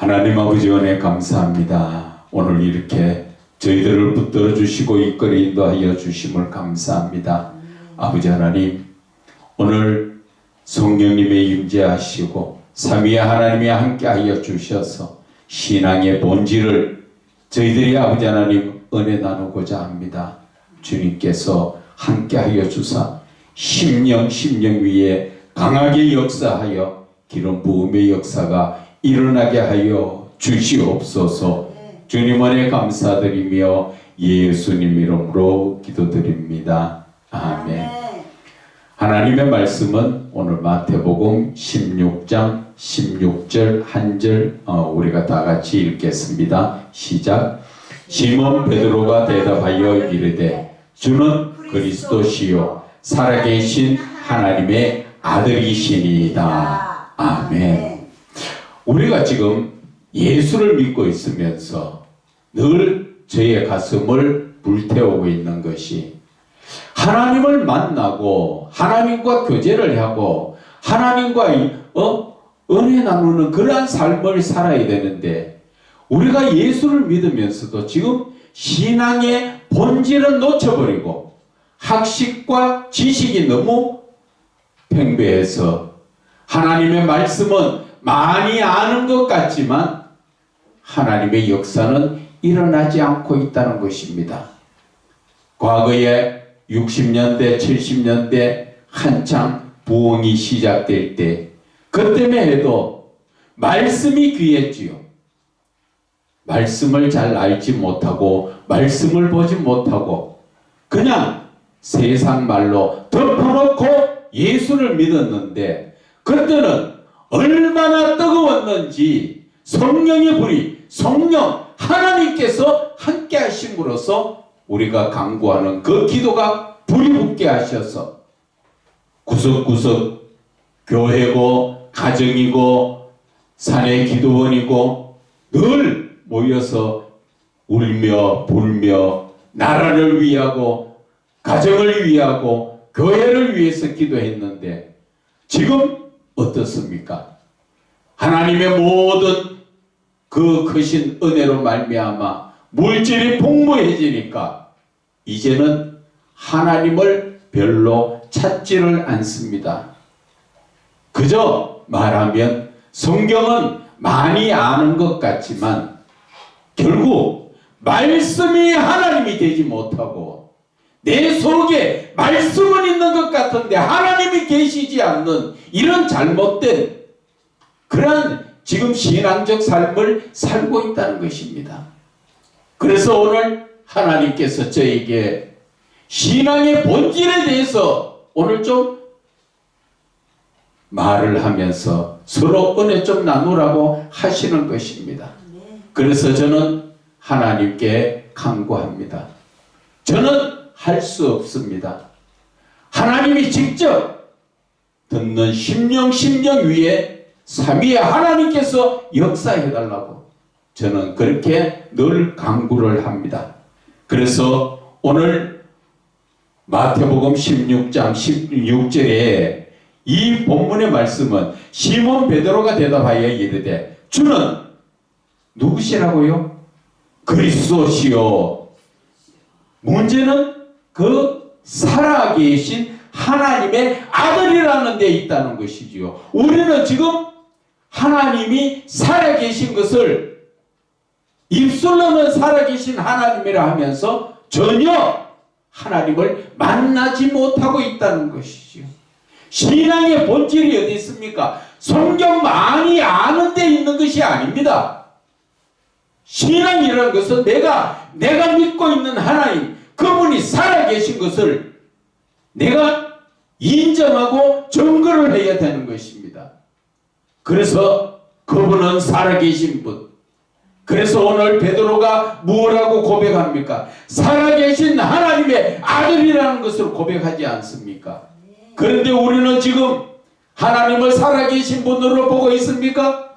하나님 아버지 은혜 감사합니다. 오늘 이렇게 저희들을 붙들어 주시고 이끌어 인도하여 주심을 감사합니다. 아버지 하나님, 오늘 성령님의 임재하시고 삼위의 하나님이 함께하여 주셔서 신앙의 본질을 저희들이 아버지 하나님 은혜 나누고자 합니다. 주님께서 함께하여 주사 심령 위에 강하게 역사하여 기름 부음의 역사가 일어나게 하여 주시옵소서. 주님 안에 감사드리며 예수님 이름으로 기도드립니다. 아멘. 하나님의 말씀은 오늘 마태복음 16장 16절 한 절 우리가 다 같이 읽겠습니다. 시작. 시몬 베드로가 대답하여 이르되 주는 그리스도시요 살아계신 하나님의 아들이시니이다. 아멘. 우리가 지금 예수를 믿고 있으면서 늘 저의 가슴을 불태우고 있는 것이 하나님을 만나고 하나님과 교제를 하고 하나님과 은혜 나누는 그러한 삶을 살아야 되는데 우리가 예수를 믿으면서도 지금 신앙의 본질은 놓쳐버리고 학식과 지식이 너무 팽배해서 하나님의 말씀은 많이 아는 것 같지만 하나님의 역사는 일어나지 않고 있다는 것입니다. 과거에 60년대, 70년대 한창 부흥이 시작될 때 그때만 해도 말씀이 귀했지요. 말씀을 잘 알지 못하고 말씀을 보지 못하고 그냥 세상 말로 덮어놓고 예수를 믿었는데 그때는 얼마나 뜨거웠는지 성령의 불이 성령 하나님께서 함께 하심으로써 우리가 간구하는 그 기도가 불이 붙게 하셔서 구석구석 교회고 가정이고 산의 기도원이고 늘 모여서 울며 불며 나라를 위하고 가정을 위하고 교회를 위해서 기도했는데 지금 어떻습니까? 하나님의 모든 그 크신 은혜로 말미암아 물질이 풍부해지니까 이제는 하나님을 별로 찾지를 않습니다. 그저 말하면 성경은 많이 아는 것 같지만 결국 말씀이 하나님이 되지 못하고 내 속에 말씀은 있는 것 같은데 하나님이 계시지 않는 이런 잘못된 그런 지금 신앙적 삶을 살고 있다는 것입니다. 그래서 오늘 하나님께서 저에게 신앙의 본질에 대해서 오늘 좀 말을 하면서 서로 은혜 좀 나누라고 하시는 것입니다. 그래서 저는 하나님께 간구합니다. 저는 할 수 없습니다. 하나님이 직접 듣는 심령 위에 삼위의 하나님께서 역사해달라고 저는 그렇게 늘 간구를 합니다. 그래서 오늘 마태복음 16장 16절에 이 본문의 말씀은 시몬 베드로가 대답하여 이르되 주는 누구시라고요? 그리스도시요. 문제는 그 살아계신 하나님의 아들이라는 데 있다는 것이지요. 우리는 지금 하나님이 살아계신 것을 입술로는 살아계신 하나님이라 하면서 전혀 하나님을 만나지 못하고 있다는 것이지요. 신앙의 본질이 어디 있습니까? 성경 많이 아는 데 있는 것이 아닙니다. 신앙이라는 것은 내가 믿고 있는 하나님 그분이 살아계신 것을 내가 인정하고 증거를 해야 되는 것입니다. 그래서 그분은 살아계신 분. 그래서 오늘 베드로가 무엇라고 고백합니까? 살아계신 하나님의 아들이라는 것을 고백하지 않습니까? 그런데 우리는 지금 하나님을 살아계신 분으로 보고 있습니까?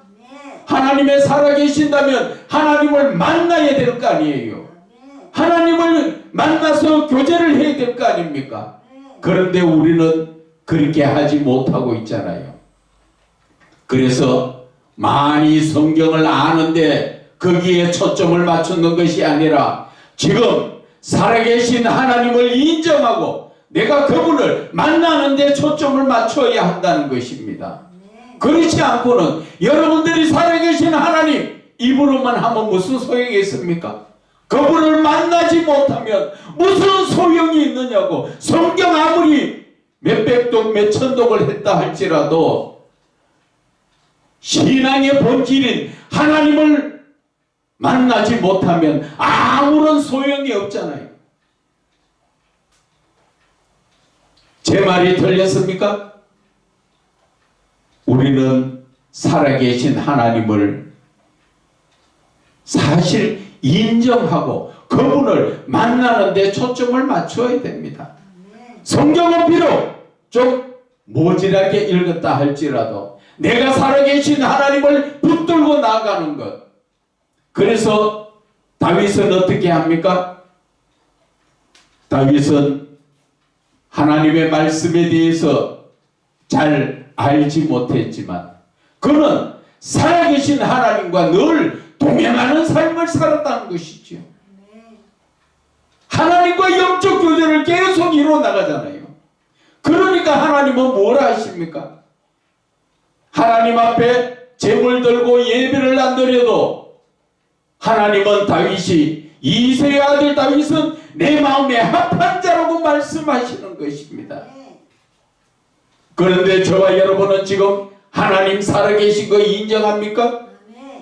하나님의 살아계신다면 하나님을 만나야 될 거 아니에요. 하나님을 만나서 교제를 해야 될 거 아닙니까? 그런데 우리는 그렇게 하지 못하고 있잖아요. 그래서 많이 성경을 아는데 거기에 초점을 맞추는 것이 아니라 지금 살아계신 하나님을 인정하고 내가 그분을 만나는 데 초점을 맞춰야 한다는 것입니다. 그렇지 않고는 여러분들이 살아계신 하나님 입으로만 하면 무슨 소용이 있습니까? 그분을 만나지 못하면 무슨 소용이 있느냐고. 성경 아무리 몇백독 몇천독을 했다 할지라도 신앙의 본질인 하나님을 만나지 못하면 아무런 소용이 없잖아요. 제 말이 들렸습니까? 우리는 살아계신 하나님을 사실 인정하고 그분을 만나는 데 초점을 맞춰야 됩니다. 성경은 비록 좀 모질하게 읽었다 할지라도 내가 살아계신 하나님을 붙들고 나아가는 것. 그래서 다윗은 어떻게 합니까? 다윗은 하나님의 말씀에 대해서 잘 알지 못했지만 그는 살아계신 하나님과 늘 동행하는 삶을 살았다는 것이죠. 하나님과 영적 교제를 계속 이루어 나가잖아요. 그러니까 하나님은 뭐라 하십니까? 하나님 앞에 제물 들고 예배를 안 드려도 하나님은 다윗이 이새의 아들 다윗은 내 마음에 합한 자라고 말씀하시는 것입니다. 그런데 저와 여러분은 지금 하나님 살아계신 거 인정합니까?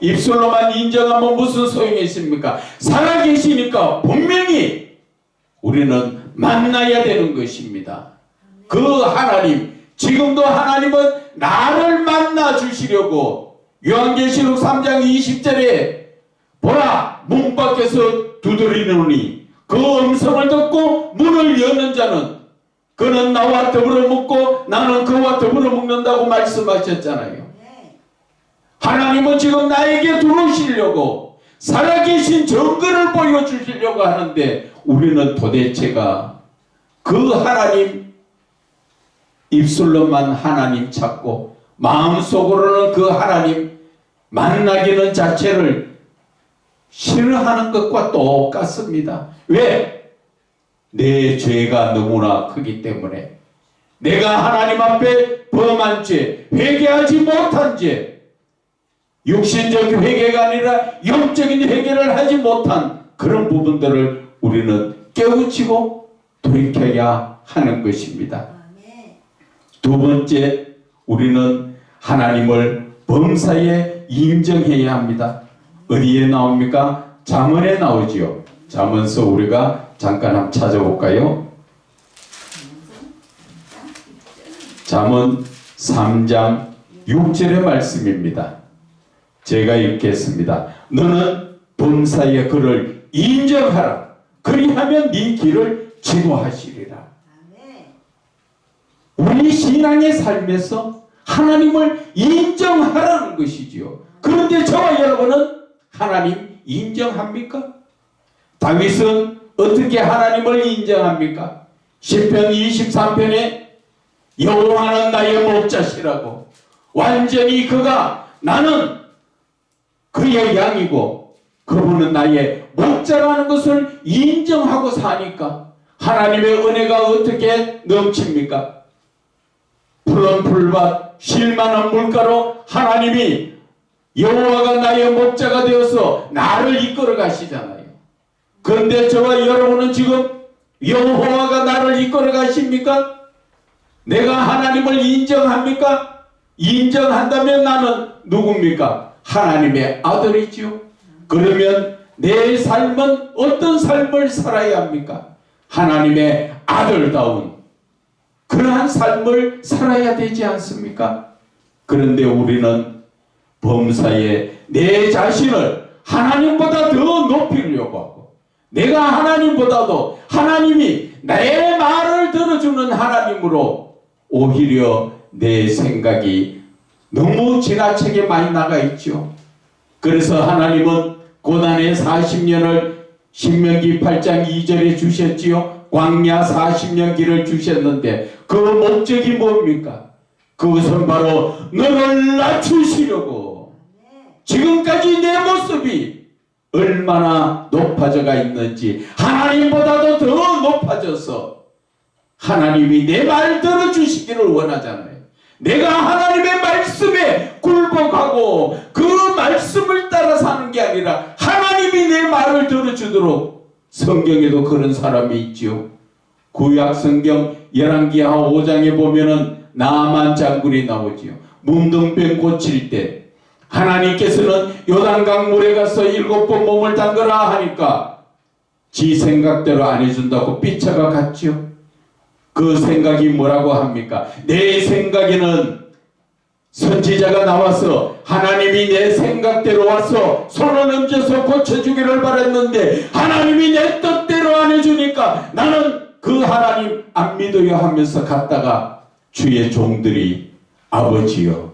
입술로만 인정하면 무슨 소용이 있습니까? 살아계시니까 분명히 우리는 만나야 되는 것입니다. 그 하나님, 지금도 하나님은 나를 만나 주시려고 요한계시록 3장 20절에 보라 문 밖에서 두드리노니 그 음성을 듣고 문을 여는 자는 그는 나와 더불어 먹고 나는 그와 더불어 먹는다고 말씀하셨잖아요. 하나님은 지금 나에게 들어오시려고 살아계신 증거를 보여주시려고 하는데 우리는 도대체가 그 하나님 입술로만 하나님 찾고 마음속으로는 그 하나님 만나기는 자체를 싫어하는 것과 똑같습니다. 왜? 내 죄가 너무나 크기 때문에 내가 하나님 앞에 범한 죄, 회개하지 못한 죄, 육신적 회개가 아니라 영적인 회개를 하지 못한 그런 부분들을 우리는 깨우치고 돌이켜야 하는 것입니다. 두 번째, 우리는 하나님을 범사에 인정해야 합니다. 어디에 나옵니까? 잠언에 나오지요. 잠언서 우리가 잠깐 한번 찾아볼까요? 잠언 3장 6절의 말씀입니다. 제가 읽겠습니다. 너는 범사에 그를 인정하라. 그리하면 네 길을 지도하시리라. 우리 신앙의 삶에서 하나님을 인정하라는 것이지요. 그런데 저와 여러분은 하나님 인정합니까? 다윗은 어떻게 하나님을 인정합니까? 시편 23편에 여호와는 나의 목자시라고 완전히 그가 나는 그의 양이고 그분은 나의 목자라는 것을 인정하고 사니까 하나님의 은혜가 어떻게 넘칩니까? 푸른 풀밭 쉴만한 물가로 하나님이 여호와가 나의 목자가 되어서 나를 이끌어 가시잖아요. 그런데 저와 여러분은 지금 여호와가 나를 이끌어 가십니까? 내가 하나님을 인정합니까? 인정한다면 나는 누굽니까? 하나님의 아들이지요. 그러면 내 삶은 어떤 삶을 살아야 합니까? 하나님의 아들다운 그러한 삶을 살아야 되지 않습니까? 그런데 우리는 범사에 내 자신을 하나님보다 더 높이려고 하고 내가 하나님보다도 하나님이 내 말을 들어주는 하나님으로 오히려 내 생각이 너무 지나치게 많이 나가 있죠. 그래서 하나님은 고난의 40년을 신명기 8장 2절에 주셨지요. 광야 40년 길을 주셨는데 그 목적이 뭡니까? 그것은 바로 너를 낮추시려고 지금까지 내 모습이 얼마나 높아져가 있는지, 하나님보다도 더 높아져서 하나님이 내 말 들어주시기를 원하잖아요. 내가 하나님의 말씀에 굴복하고 그 말씀을 따라 사는 게 아니라 하나님이 내 말을 들어주도록, 성경에도 그런 사람이 있지요. 구약 성경 열왕기하 5장에 보면은 나아만 장군이 나오지요. 문둥병 고칠 때 하나님께서는 요단강 물에 가서 7번 몸을 담그라 하니까 지 생각대로 안 해준다고 삐쳐가 갔지요. 그 생각이 뭐라고 합니까? 내 생각에는 선지자가 나와서 하나님이 내 생각대로 와서 손을 얹어서 고쳐주기를 바랬는데 하나님이 내 뜻대로 안 해주니까 나는 그 하나님 안 믿어요 하면서 갔다가 주의 종들이 아버지여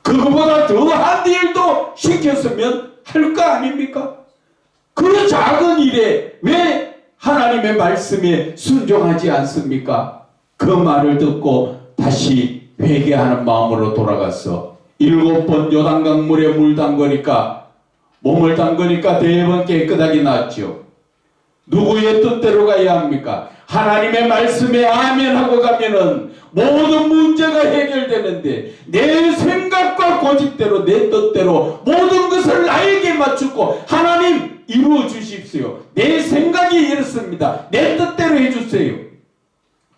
그거보다 더한 일도 시켰으면 할 거 아닙니까? 그 작은 일에 왜 하나님의 말씀에 순종하지 않습니까? 그 말을 듣고 다시 회개하는 마음으로 돌아가서 7번 요단강 물에 물 담그니까 몸을 담그니까 대번 깨끗하게 나았죠. 누구의 뜻대로 가야 합니까? 하나님의 말씀에 아멘하고 가면은 모든 문제가 해결되는데 내 생각과 고집대로 내 뜻대로 모든 것을 나에게 맞추고 하나님 이루어 주십시오. 내 생각이 이렇습니다. 내 뜻대로 해주세요.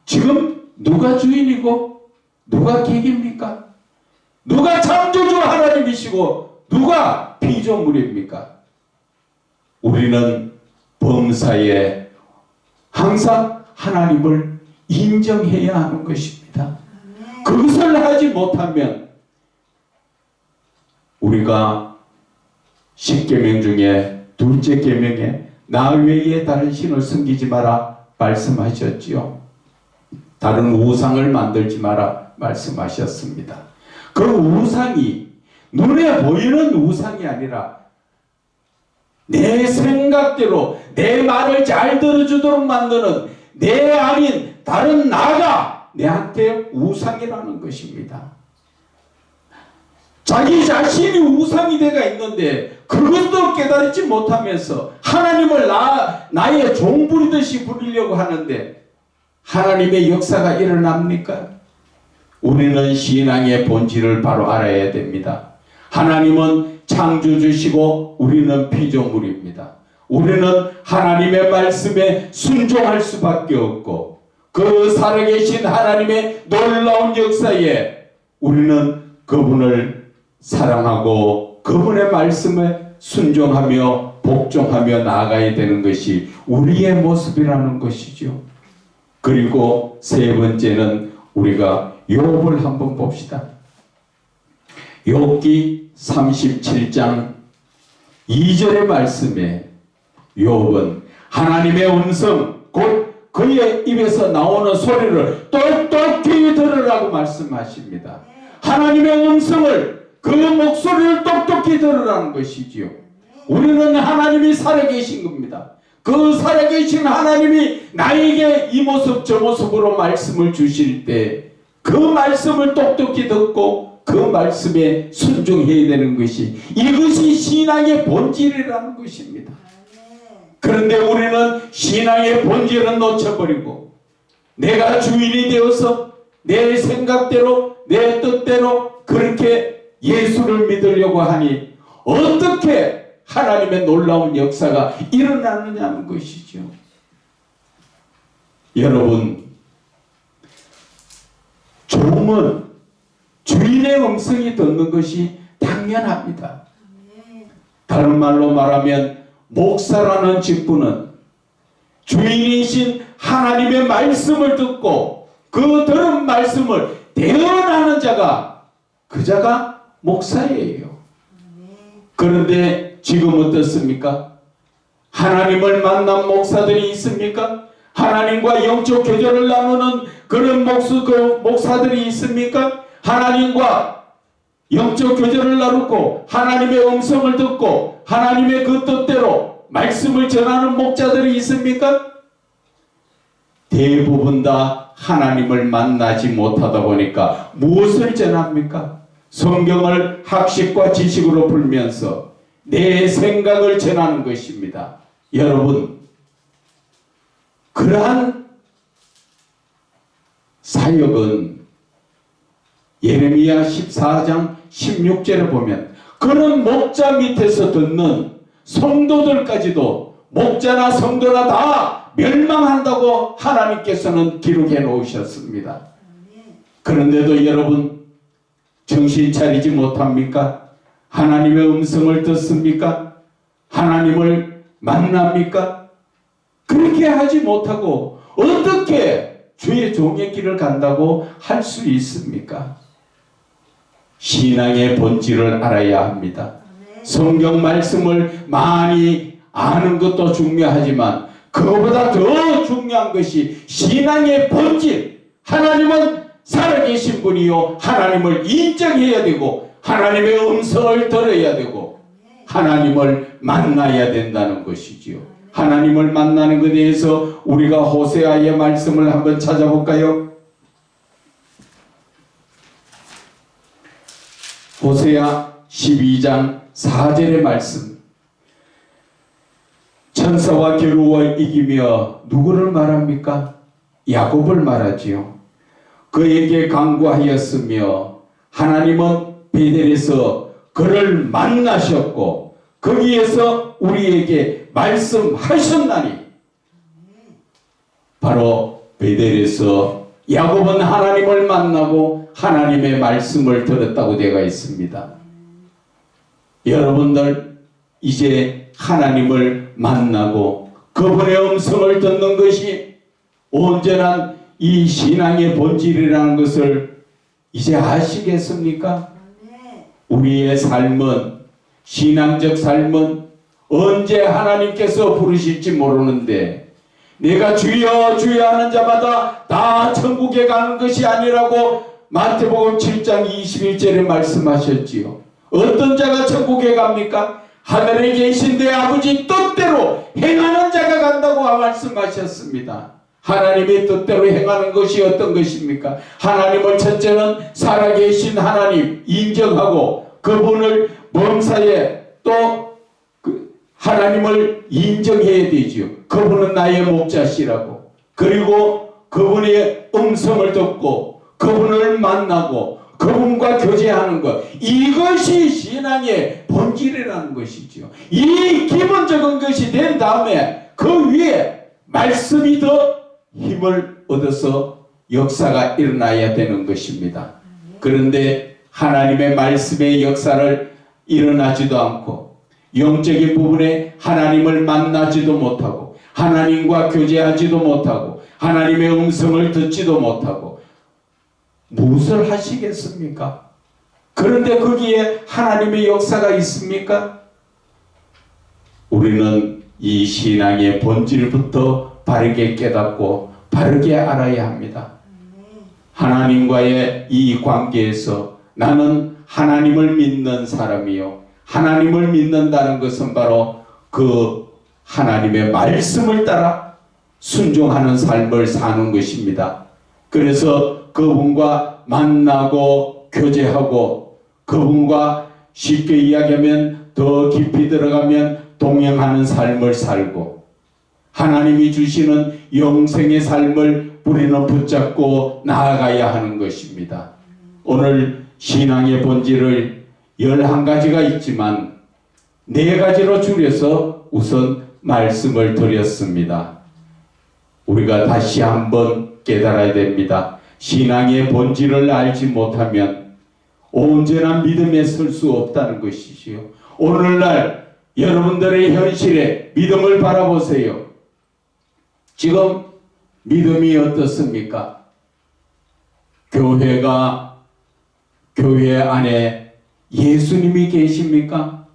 지금 누가 주인이고 누가 객입니까? 누가 창조주 하나님이시고 누가 피조물입니까? 우리는 범사에 항상 하나님을 인정해야 하는 것입니다. 그것을 하지 못하면 우리가 10계명 중에 둘째 계명에 나 외에 다른 신을 섬기지 마라 말씀하셨지요. 다른 우상을 만들지 마라 말씀하셨습니다. 그 우상이 눈에 보이는 우상이 아니라 내 생각대로 내 말을 잘 들어주도록 만드는 내 아닌 다른 나가 내한테 우상이라는 것입니다. 자기 자신이 우상이 되가 있는데 그것도 깨달지 못하면서 하나님을 나의 종부리듯이 부리려고 하는데 하나님의 역사가 일어납니까? 우리는 신앙의 본질을 바로 알아야 됩니다. 하나님은 창조주시고 우리는 피조물입니다. 우리는 하나님의 말씀에 순종할 수밖에 없고 그 살아계신 하나님의 놀라운 역사에 우리는 그분을 사랑하고 그분의 말씀에 순종하며 복종하며 나아가야 되는 것이 우리의 모습이라는 것이죠. 그리고 세 번째는 우리가 욥을 한번 봅시다. 욥기 37장 2절의 말씀에 욥은 하나님의 음성 곧 그의 입에서 나오는 소리를 똑똑히 들으라고 말씀하십니다. 하나님의 음성을 그 목소리를 똑똑히 들으라는 것이지요. 우리는 하나님이 살아계신 겁니다. 그 살아계신 하나님이 나에게 이 모습 저 모습으로 말씀을 주실 때 그 말씀을 똑똑히 듣고 그 말씀에 순종해야 되는 것이 이것이 신앙의 본질이라는 것입니다. 그런데 우리는 신앙의 본질은 놓쳐버리고 내가 주인이 되어서 내 생각대로 내 뜻대로 그렇게 예수를 믿으려고 하니 어떻게 하나님의 놀라운 역사가 일어나느냐는 것이죠. 여러분, 종은 주인의 음성이 듣는 것이 당연합니다. 다른 말로 말하면 목사라는 직분은 주인이신 하나님의 말씀을 듣고 그 들은 말씀을 대언하는 자가 그 자가 목사예요. 그런데 지금 어떻습니까? 하나님을 만난 목사들이 있습니까? 하나님과 영적 교제를 나누는 그런 목사들이 있습니까? 하나님과 영적 교제를 나누고 하나님의 음성을 듣고 하나님의 그 뜻대로 말씀을 전하는 목자들이 있습니까? 대부분 다 하나님을 만나지 못하다 보니까 무엇을 전합니까? 성경을 학식과 지식으로 풀면서 내 생각을 전하는 것입니다. 여러분, 그러한 사역은 예레미야 14장 16절에 보면 그런 목자 밑에서 듣는 성도들까지도 목자나 성도나 다 멸망한다고 하나님께서는 기록해 놓으셨습니다. 그런데도 여러분 정신 차리지 못합니까? 하나님의 음성을 듣습니까? 하나님을 만납니까? 그렇게 하지 못하고 어떻게 주의 종의 길을 간다고 할 수 있습니까? 신앙의 본질을 알아야 합니다. 성경 말씀을 많이 아는 것도 중요하지만 그것보다 더 중요한 것이 신앙의 본질. 하나님은 살아계신 분이요 하나님을 인정해야 되고 하나님의 음성을 들어야 되고 하나님을 만나야 된다는 것이지요. 하나님을 만나는 것에 대해서 우리가 호세아의 말씀을 한번 찾아볼까요? 호세아 12장 4절의 말씀. 천사와 겨루어 이기며 누구를 말합니까? 야곱을 말하지요. 그에게 강구하였으며 하나님은 베델에서 그를 만나셨고 거기에서 우리에게 말씀하셨나니. 바로 베델에서 야곱은 하나님을 만나고 하나님의 말씀을 들었다고 되어 있습니다. 여러분들 이제 하나님을 만나고 그분의 음성을 듣는 것이 온전한 이 신앙의 본질이라는 것을 이제 아시겠습니까? 우리의 삶은, 신앙적 삶은 언제 하나님께서 부르실지 모르는데 내가 주여 주여 하는 자마다 다 천국에 가는 것이 아니라고 마태복음 7장 21절에 말씀하셨지요. 어떤 자가 천국에 갑니까? 하늘에 계신 내 아버지 뜻대로 행하는 자가 간다고 말씀하셨습니다. 하나님의 뜻대로 행하는 것이 어떤 것입니까? 하나님을 첫째는 살아계신 하나님 인정하고 그분을 범사에 또 하나님을 인정해야 되지요. 그분은 나의 목자시라고. 그리고 그분의 음성을 듣고 그분을 만나고 그분과 교제하는 것, 이것이 신앙의 본질이라는 것이죠. 이 기본적인 것이 된 다음에 그 위에 말씀이 더 힘을 얻어서 역사가 일어나야 되는 것입니다. 그런데 하나님의 말씀의 역사를 일어나지도 않고 영적인 부분에 하나님을 만나지도 못하고 하나님과 교제하지도 못하고 하나님의 음성을 듣지도 못하고 무엇을 하시겠습니까? 그런데 거기에 하나님의 역사가 있습니까? 우리는 이 신앙의 본질부터 바르게 깨닫고 바르게 알아야 합니다. 하나님과의 이 관계에서 나는 하나님을 믿는 사람이요. 하나님을 믿는다는 것은 바로 그 하나님의 말씀을 따라 순종하는 삶을 사는 것입니다. 그래서 그분과 만나고 교제하고 그분과 쉽게 이야기하면 더 깊이 들어가면 동행하는 삶을 살고 하나님이 주시는 영생의 삶을 우리는 붙잡고 나아가야 하는 것입니다. 오늘 신앙의 본질을 11가지가 있지만 4가지로 줄여서 우선 말씀을 드렸습니다. 우리가 다시 한번 깨달아야 됩니다. 신앙의 본질을 알지 못하면 온전한 믿음에 설 수 없다는 것이지요. 오늘날 여러분들의 현실에 믿음을 바라보세요. 지금 믿음이 어떻습니까? 교회 안에 예수님이 계십니까?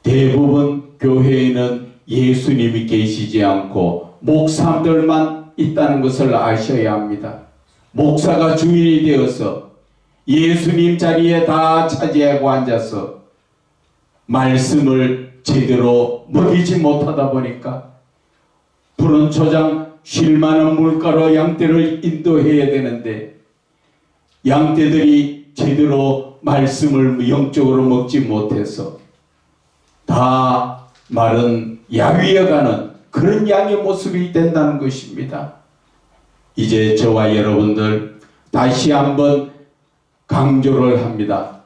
대부분 교회에는 예수님이 계시지 않고 목사들만 있다는 것을 아셔야 합니다. 목사가 주인이 되어서 예수님 자리에 다 차지하고 앉아서 말씀을 제대로 먹이지 못하다 보니까 푸른 초장 쉴 만한 물가로 양떼를 인도해야 되는데 양떼들이 제대로 말씀을 영적으로 먹지 못해서 다 마른 야위어가는 그런 양의 모습이 된다는 것입니다. 이제 저와 여러분들 다시 한번 강조를 합니다.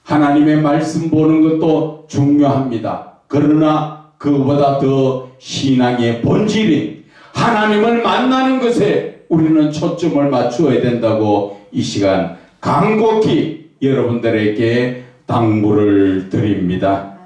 하나님의 말씀 보는 것도 중요합니다. 그러나 그보다 더 신앙의 본질인 하나님을 만나는 것에 우리는 초점을 맞추어야 된다고 이 시간 간곡히 여러분들에게 당부를 드립니다.